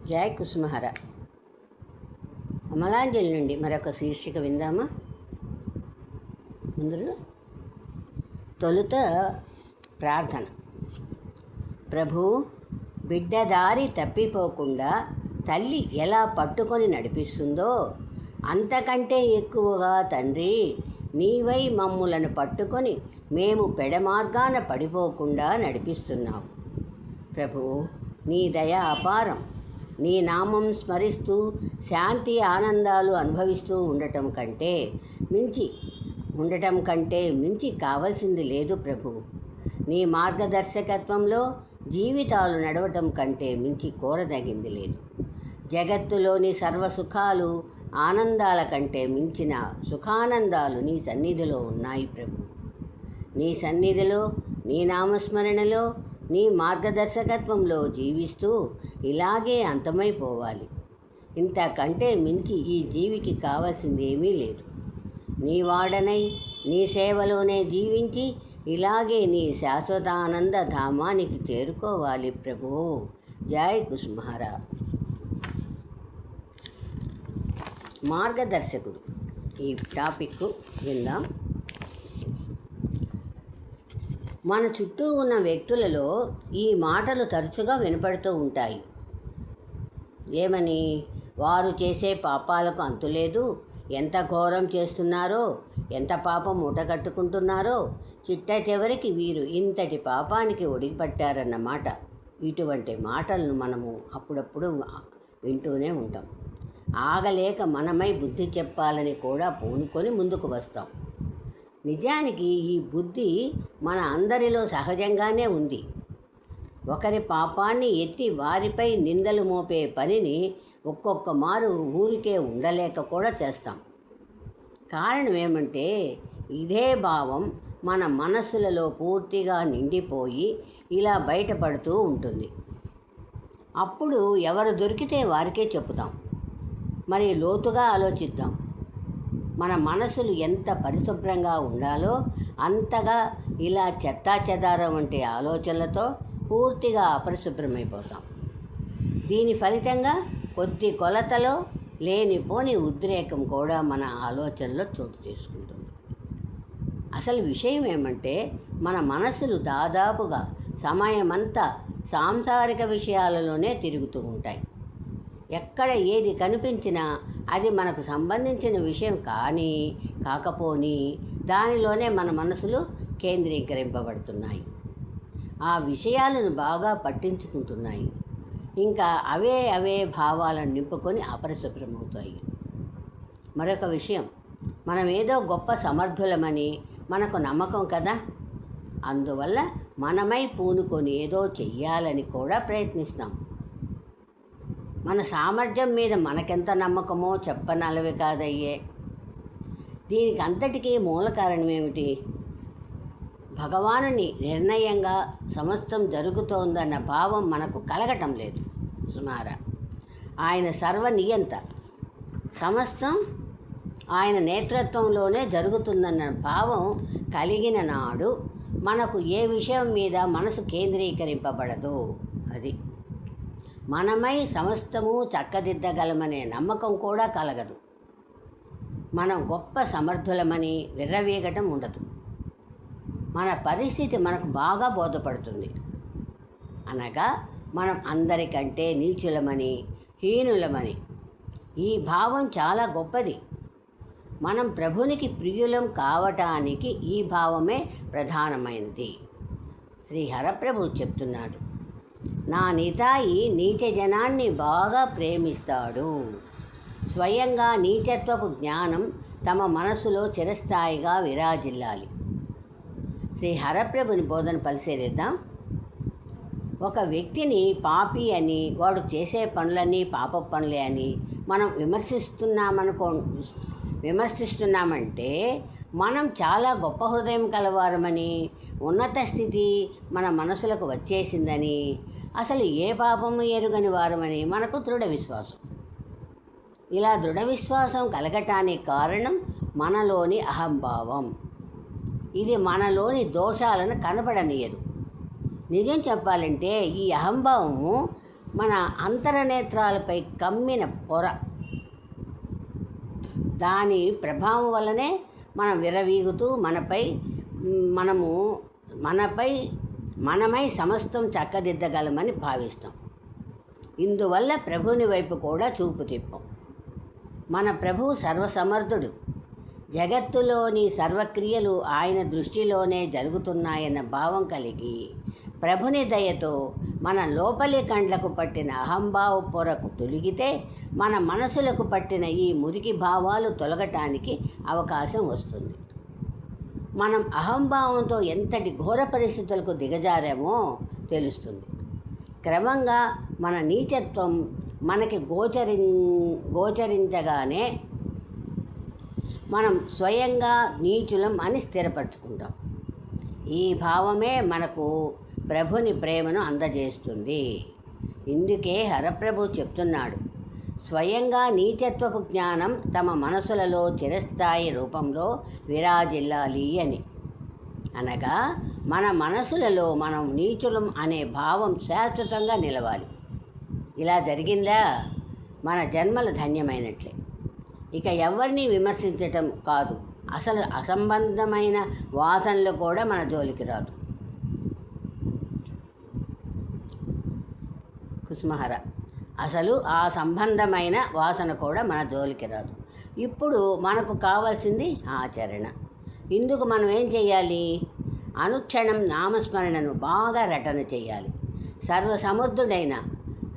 జయ కుసుమహర. అమలాంజలి నుండి మరొక శీర్షిక విందామా? ముందు తొలుత ప్రార్థన. ప్రభు, బిడ్డ దారి తప్పిపోకుండా తల్లి ఎలా పట్టుకొని నడిపిస్తుందో అంతకంటే ఎక్కువగా తండ్రి నీవై మమ్ములను పట్టుకొని మేము పెడమార్గాన పడిపోకుండా నడిపిస్తున్నావు. ప్రభు, నీ దయ అపారం. నీ నామం స్మరిస్తూ శాంతి ఆనందాలు అనుభవిస్తూ ఉండటం కంటే మించి కావలసింది లేదు ప్రభు. నీ మార్గదర్శకత్వంలో జీవితాలు నడవటం కంటే మించి కోరదగింది లేదు. జగత్తులోని సర్వసుఖాలు ఆనందాల కంటే మించిన సుఖానందాలు నీ సన్నిధిలో ఉన్నాయి ప్రభు. నీ సన్నిధిలో, నీ నామస్మరణలో, నీ మార్గదర్శకత్వంలో జీవిస్తూ ఇలాగే అంతమైపోవాలి. ఇంతకంటే మించి ఈ జీవికి కావాల్సింది ఏమీ లేదు. నీ వాడనై నీ సేవలోనే జీవించి ఇలాగే నీ శాశ్వతానంద ధామానికి చేరుకోవాలి ప్రభు. జై కుసుమహర. మార్గదర్శకుడు, ఈ టాపిక్ విందాం. మన చుట్టూ ఉన్న వ్యక్తులలో ఈ మాటలు తరచుగా వినపడుతూ ఉంటాయి. ఏమని? వారు చేసే పాపాలకు అంతులేదు, ఎంత ఘోరం చేస్తున్నారో, ఎంత పాపం మూటగట్టుకుంటున్నారో, చిట్ట చివరికి వీరు ఇంతటి పాపానికి ఒడిపట్టారన్నమాట. ఇటువంటి మాటలను మనము అప్పుడప్పుడు వింటూనే ఉంటాం. ఆగలేక మనమై బుద్ధి చెప్పాలని కూడా పూనుకొని ముందుకు వస్తాం. నిజానికి ఈ బుద్ధి మన అందరిలో సహజంగానే ఉంది. ఒకరి పాపాన్ని ఎత్తి వారిపై నిందలు మోపే పనిని ఒక్కొక్క మారు ఊరికే ఉండలేక కూడా చేస్తాం. కారణం ఏమంటే ఇదే భావం మన మనస్సులలో పూర్తిగా నిండిపోయి ఇలా బయటపడుతూ ఉంటుంది. అప్పుడు ఎవరు దొరికితే వారికే చెప్పుతాం. మరి లోతుగా ఆలోచిద్దాం. మన మనసులు ఎంత పరిశుభ్రంగా ఉండాలో అంతగా ఇలా చెత్తాచెదారం వంటి ఆలోచనలతో పూర్తిగా అపరిశుభ్రమైపోతాం. దీని ఫలితంగా కొద్ది కొలతలో లేనిపోని ఉద్రేకం కూడా మన ఆలోచనలో చోటు చేసుకుంటుంది. అసలు విషయం ఏమంటే మన మనసులు దాదాపుగా సమయమంతా సాంసారిక విషయాలలోనే తిరుగుతూ ఉంటాయి. ఎక్కడ ఏది కనిపించినా అది మనకు సంబంధించిన విషయం కాకపోని దానిలోనే మన మనసులు కేంద్రీకరింపబడుతున్నాయి. ఆ విషయాలను బాగా పట్టించుకుంటున్నాయి. ఇంకా అవే భావాలను నింపుకొని అపరిశుభ్రమవుతాయి. మరొక విషయం, మనం ఏదో గొప్ప సమర్థులమని మనకు నమ్మకం కదా. అందువల్ల మనమై పూనుకొని ఏదో చెయ్యాలని కూడా ప్రయత్నిస్తాం. మన సామర్థ్యం మీద మనకెంత నమ్మకమో చెప్పనలవి కాదయ్యే. దీనికి అంతటికీ మూల కారణం ఏమిటి? భగవానుని నిర్ణయంగా సమస్తం జరుగుతోందన్న భావం మనకు కలగటం లేదు సుమారా. ఆయన సర్వనియంత, సమస్తం ఆయన నేతృత్వంలోనే జరుగుతుందన్న భావం కలిగిన నాడు మనకు ఏ విషయం మీద మనసు కేంద్రీకరింపబడదు. అది మనమై సమస్తము చక్కదిద్దగలమనే నమ్మకం కూడా కలగదు. మనం గొప్ప సమర్థులమని విర్రవీగటం ఉండదు. మన పరిస్థితి మనకు బాగా బోధపడుతుంది. అనగా మనం అందరికంటే నీచులమని, హీనులమని. ఈ భావం చాలా గొప్పది. మనం ప్రభునికి ప్రియులం కావటానికి ఈ భావమే ప్రధానమైనది. శ్రీ హరప్రభు చెప్తున్నాడు, నా నితాయి నీచ జనాన్ని బాగా ప్రేమిస్తాడు. స్వయంగా నీచత్వపు జ్ఞానం తమ మనసులో చిరస్థాయిగా విరాజిల్లాలి. శ్రీ హరప్రభుని బోధన పరిశీలిద్దాం. ఒక వ్యక్తిని పాపి అని, వాడు చేసే పనులన్నీ పాప పనులే అని మనం విమర్శిస్తున్నామంటే మనం చాలా గొప్ప హృదయం కలవారమని, ఉన్నత స్థితి మన మనసులకు వచ్చేసిందని, అసలు ఏ పాపము ఎరుగని వారమని మనకు దృఢ విశ్వాసం. ఇలా దృఢ విశ్వాసం కలగటానికి కారణం మనలోని అహంభావం. ఇది మనలోని దోషాలను కనబడనీయదు. నిజం చెప్పాలంటే ఈ అహంభావము మన అంతరనేత్రాలపై కమ్మిన పొర, దాని ప్రభావం వల్లనే మనం విర్రవీగుతూ మనమై సమస్తం చక్కదిద్దగలమని భావిస్తాం. ఇందువల్ల ప్రభుని వైపు కూడా చూపు తిప్పం. మన ప్రభువు సర్వసమర్థుడు. జగత్తులోని సర్వక్రియలు ఆయన దృష్టిలోనే జరుగుతున్నాయన్న భావం కలిగి ప్రభుని దయతో మన లోపలి కండ్లకు పట్టిన అహంభావ పొరకు తొలగితే మన మనసులకు పట్టిన ఈ మురికి భావాలు తొలగటానికి అవకాశం వస్తుంది. మనం అహంభావంతో ఎంతటి ఘోర పరిస్థితులకు దిగజారామో తెలుస్తుంది. క్రమంగా మన నీచత్వం మనకి గోచరించగానే మనం స్వయంగా నీచులం అని స్థిరపరచుకుంటాం. ఈ భావమే మనకు ప్రభుని ప్రేమను అందజేస్తుంది. ఇందుకే హరప్రభు చెప్తున్నాడు, స్వయంగా నీచత్వపు జ్ఞానం తమ మనసులలో చిరస్థాయి రూపంలో విరాజిల్లాలి అని. అనగా మన మనసులలో మనం నీచులం అనే భావం శాశ్వతంగా నిలవాలి. ఇలా జరిగిందా మన జన్మలు ధన్యమైనట్లే. ఇక ఎవరిని విమర్శించటం కాదు, అసలు అసంబంధమైన వాసనలు కూడా మన జోలికి రాదు. కుసుమహర. అసలు ఆ సంబంధమైన వాసన కూడా మన జోలికి రాదు. ఇప్పుడు మనకు కావాల్సింది ఆచరణ. ఇందుకు మనం ఏం చేయాలి? అనుక్షణం నామస్మరణను బాగా రటన చేయాలి.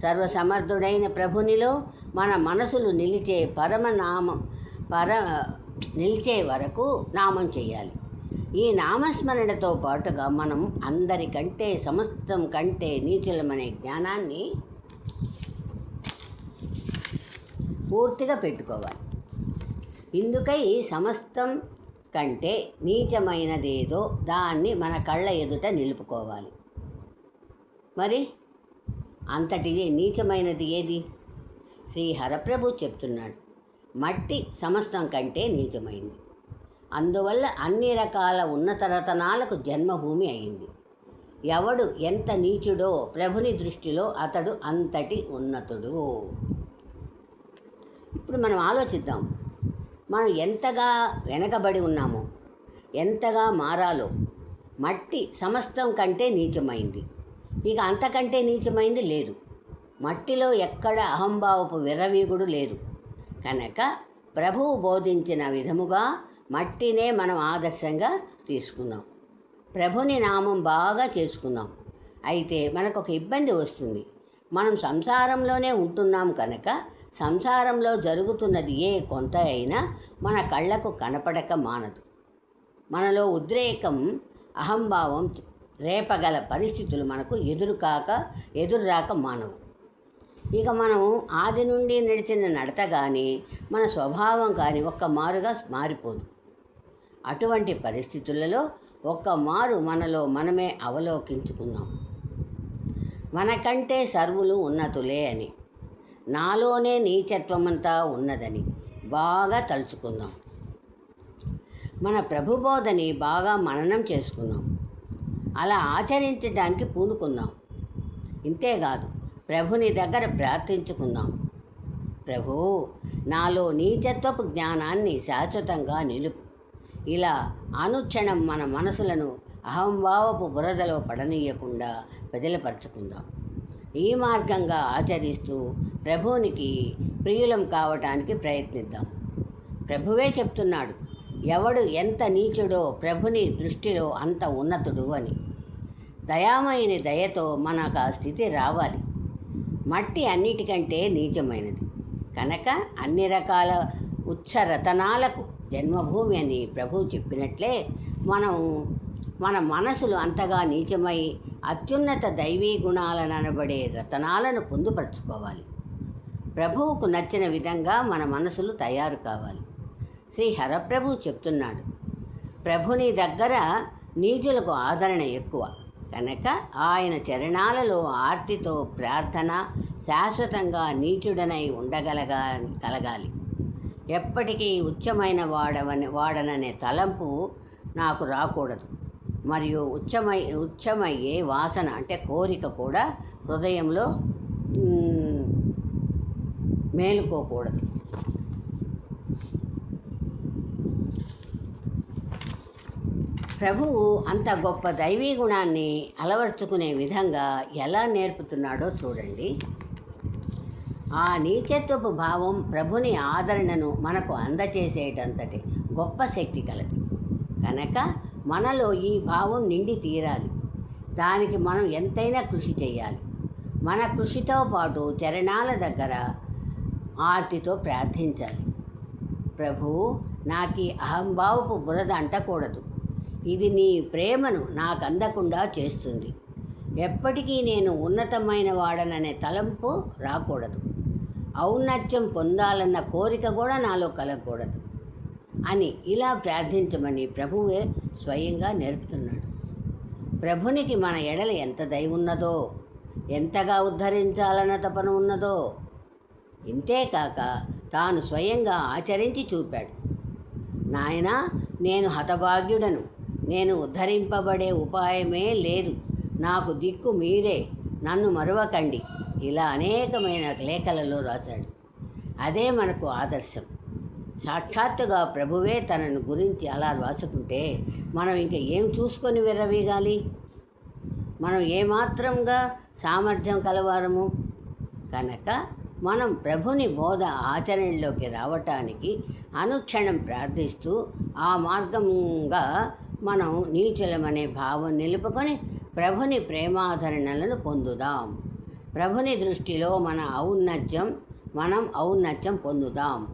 సర్వసమర్థుడైన ప్రభునిలో మన మనసులు నిలిచే వరకు నామం చేయాలి. ఈ నామస్మరణతో పాటుగా మనం అందరికంటే సమస్తం కంటే నీచులమనే జ్ఞానాన్ని పూర్తిగా పెట్టుకోవాలి. ఇందుకై సమస్తం కంటే నీచమైనదేదో దాన్ని మన కళ్ళ ఎదుట నిలుపుకోవాలి. మరి అంతటి నీచమైనది ఏది? శ్రీ హరప్రభు చెప్తున్నాడు, మట్టి సమస్తం కంటే నీచమైంది. అందువల్ల అన్ని రకాల ఉన్నత రతనాలకు జన్మభూమి అయింది. ఎవడు ఎంత నీచుడో ప్రభుని దృష్టిలో అతడు అంతటి ఉన్నతుడు. ఇప్పుడు మనం ఆలోచిద్దాం, మనం ఎంతగా వెనకబడి ఉన్నామో, ఎంతగా మారాలో. మట్టి సమస్తం కంటే నీచమైంది, ఇక అంతకంటే నీచమైంది లేదు. మట్టిలో ఎక్కడ అహంభావపు విర్రవీగుడు లేదు. కనుక ప్రభువు బోధించిన విధముగా మట్టినే మనం ఆదర్శంగా తీసుకుందాం. ప్రభుని నామం బాగా చేసుకుందాం. అయితే మనకు ఒక ఇబ్బంది వస్తుంది. మనం సంసారంలోనే ఉంటున్నాం కనుక సంసారంలో జరుగుతున్నది ఏ కొంత అయినా మన కళ్ళకు కనపడక మానదు. మనలో ఉద్రేకం, అహంభావం రేపగల పరిస్థితులు మనకు ఎదురురాక మానవు. ఇక మనం ఆది నుండి నడిచిన నడత కానీ మన స్వభావం కానీ ఒక్క మారుగా మారిపోదు. అటువంటి పరిస్థితులలో ఒక్క మారు మనలో మనమే అవలోకించుకుందాం. మనకంటే సర్వులు ఉన్నతులే అని, నాలోనే నీచత్వమంతా ఉన్నదని బాగా తలుచుకుందాం. మన ప్రభుబోధని బాగా మననం చేసుకుందాం. అలా ఆచరించడానికి పూనుకుందాం. ఇంతేకాదు, ప్రభుని దగ్గర ప్రార్థించుకుందాం. ప్రభు, నాలో నీచత్వపు జ్ఞానాన్ని శాశ్వతంగా నిలుపు. ఇలా అనుక్షణం మన మనసులను అహంభావపు బురదలో పడనీయకుండా బదిలపరుచుకుందాం. ఈ మార్గంగా ఆచరిస్తూ ప్రభువునికి ప్రియులం కావటానికి ప్రయత్నిద్దాం. ప్రభువే చెప్తున్నాడు, ఎవడు ఎంత నీచుడో ప్రభుని దృష్టిలో అంత ఉన్నతుడు అని. దయామయుని దయతో మనకు ఆ స్థితి రావాలి. మట్టి అన్నిటికంటే నీచమైనది కనుక అన్ని రకాల ఉచ్చరతనాలకు జన్మభూమి అని ప్రభువు చెప్పినట్లే మన మనసులు అంతగా నీచమై అత్యున్నత దైవీ గుణాలను అనబడే రతనాలను పొందుపరుచుకోవాలి. ప్రభువుకు నచ్చిన విధంగా మన మనసులు తయారు కావాలి. శ్రీ హరప్రభు చెప్తున్నాడు, ప్రభుని దగ్గర నీచులకు ఆదరణ ఎక్కువ కనుక ఆయన చరణాలలో ఆర్తితో ప్రార్థన శాశ్వతంగా నీచుడనై కలగాలి. ఎప్పటికీ వాడననే తలంపు నాకు రాకూడదు. మరియు ఉచ్చమయ్యే వాసన అంటే కోరిక కూడా హృదయంలో మేలుకోకూడదు. ప్రభువు అంత గొప్ప దైవీ గుణాన్ని అలవర్చుకునే విధంగా ఎలా నేర్పుతున్నాడో చూడండి. ఆ నీచత్వపు భావం ప్రభుని ఆదరణను మనకు అందచేసేటంతటి గొప్ప శక్తి కలది. కనుక మనలో ఈ భావం నిండి తీరాలి. దానికి మనం ఎంతైనా కృషి చేయాలి. మన కృషితో పాటు చరణాల దగ్గర ఆర్తితో ప్రార్థించాలి. ప్రభువు, నాకు ఈ అహంభావపు బురద అంటకూడదు. ఇది నీ ప్రేమను నాకు అందకుండా చేస్తుంది. ఎప్పటికీ నేను ఉన్నతమైన వాడననే తలంపు రాకూడదు. ఔన్నత్యం పొందాలన్న కోరిక కూడా నాలో కలగకూడదు అని ఇలా ప్రార్థించమని ప్రభువే స్వయంగా నేర్పుతున్నాడు. ప్రభునికి మన ఎడల ఎంత దయ ఉన్నదో, ఎంతగా ఉద్ధరించాలన్న తపన ఉన్నదో, ఇంతేకాక తాను స్వయంగా ఆచరించి చూపాడు. నాయనా, నేను హతభాగ్యుడను, నేను ఉద్ధరింపబడే ఉపాయమే లేదు, నాకు దిక్కు మీరే, నన్ను మరువకండి, ఇలా అనేకమైన లేఖలలో రాశాడు. అదే మనకు ఆదర్శం. సాక్షాత్తుగా ప్రభువే తనను గురించి అలా రాసుకుంటే మనం ఇంకా ఏం చూసుకొని విర్రవీగాలి? మనం ఏమాత్రంగా సామర్థ్యం కలవారము? కనుక మనం ప్రభుని బోధ ఆచరణలోకి రావటానికి అనుక్షణం ప్రార్థిస్తూ ఆ మార్గంగా మనం నీచులమనే భావం నిలుపుకొని ప్రభుని ప్రేమాదరణలను పొందుదాం. ప్రభుని దృష్టిలో మనం ఔన్నత్యం పొందుదాం.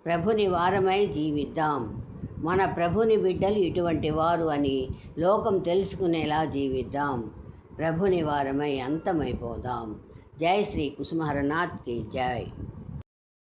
ప్రభుని వారమై జీవిద్దాం. మన ప్రభుని బిడ్డలు ఇటువంటి వారు అని లోకం తెలుసుకునేలా జీవిద్దాం. ప్రభుని వారమై అంతమైపోదాం. జై శ్రీ కుసుమహరనాథ్కి జై.